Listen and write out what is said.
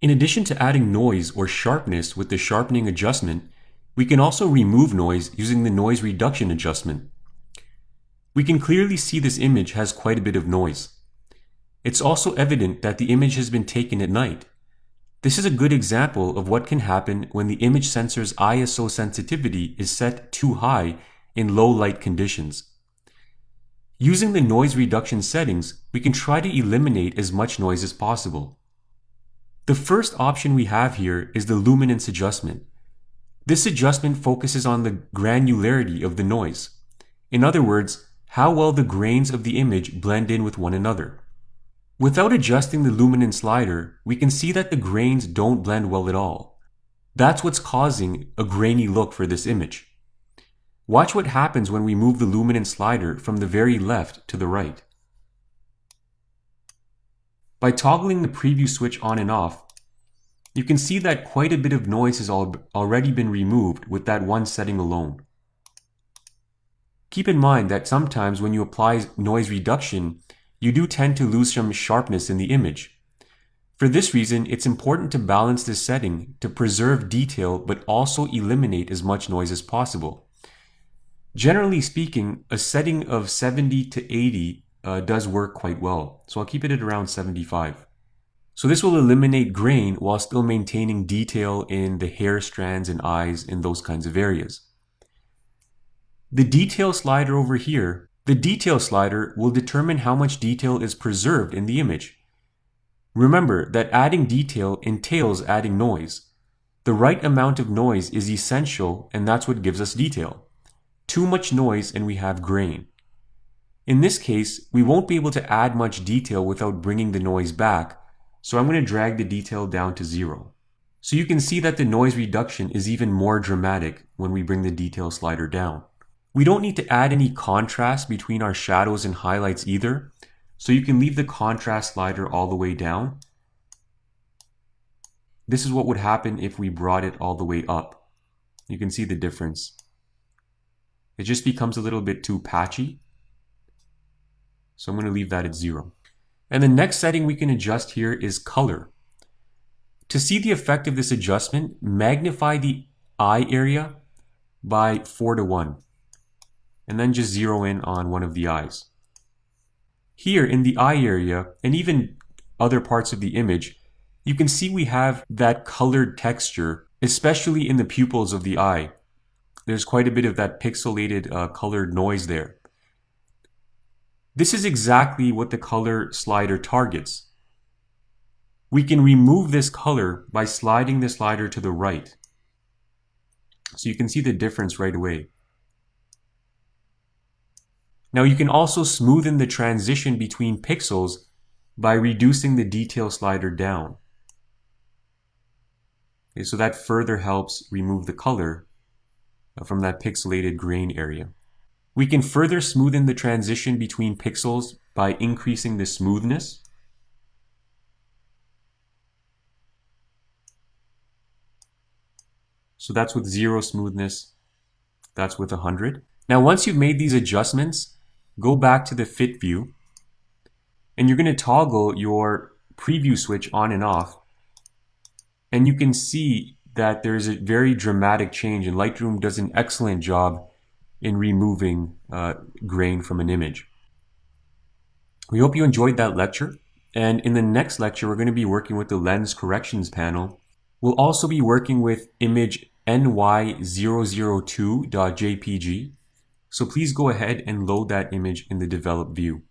In addition to adding noise or sharpness with the sharpening adjustment, we can also remove noise using the noise reduction adjustment. We can clearly see this image has quite a bit of noise. It's also evident that the image has been taken at night. This is a good example of what can happen when the image sensor's ISO sensitivity is set too high in low light conditions. Using the noise reduction settings, we can try to eliminate as much noise as possible. The first option we have here is the luminance adjustment. This adjustment focuses on the granularity of the noise. In other words, how well the grains of the image blend in with one another. Without adjusting the luminance slider, we can see that the grains don't blend well at all. That's what's causing a grainy look for this image. Watch what happens when we move the luminance slider from the very left to the right. By toggling the preview switch on and off, you can see that quite a bit of noise has already been removed with that one setting alone. Keep in mind that sometimes when you apply noise reduction, you do tend to lose some sharpness in the image. For this reason, it's important to balance this setting to preserve detail but also eliminate as much noise as possible. Generally speaking, a setting of 70 to 80 does work quite well, so I'll keep it at around 75. So this will eliminate grain while still maintaining detail in the hair strands and eyes and those kinds of areas. The detail slider over here, the detail slider will determine how much detail is preserved in the image. Remember that adding detail entails adding noise. The right amount of noise is essential, and that's what gives us detail. Too much noise and we have grain. In this case, we won't be able to add much detail without bringing the noise back, so I'm going to drag the detail down to 0. So you can see that the noise reduction is even more dramatic when we bring the detail slider down. We don't need to add any contrast between our shadows and highlights either, so you can leave the contrast slider all the way down. This is what would happen if we brought it all the way up. You can see the difference. It just becomes a little bit too patchy. So I'm going to leave that at 0. And the next setting we can adjust here is color. To see the effect of this adjustment, magnify the eye area by 4 to 1. And then just zero in on one of the eyes. Here in the eye area, and even other parts of the image, you can see we have that colored texture, especially in the pupils of the eye. There's quite a bit of that pixelated colored noise there. This is exactly what the color slider targets. We can remove this color by sliding the slider to the right. So you can see the difference right away. Now you can also smoothen the transition between pixels by reducing the detail slider down. Okay, so that further helps remove the color from that pixelated grain area. We can further smoothen the transition between pixels by increasing the smoothness. So that's with 0 smoothness, that's with 100. Now once you've made these adjustments, go back to the fit view, and you're going to toggle your preview switch on and off, and you can see that there's a very dramatic change, and Lightroom does an excellent job in removing grain from an image. We hope you enjoyed that lecture, and in the next lecture we're going to be working with the lens corrections panel. We'll also be working with image ny002.jpg, so please go ahead and load that image in the develop view.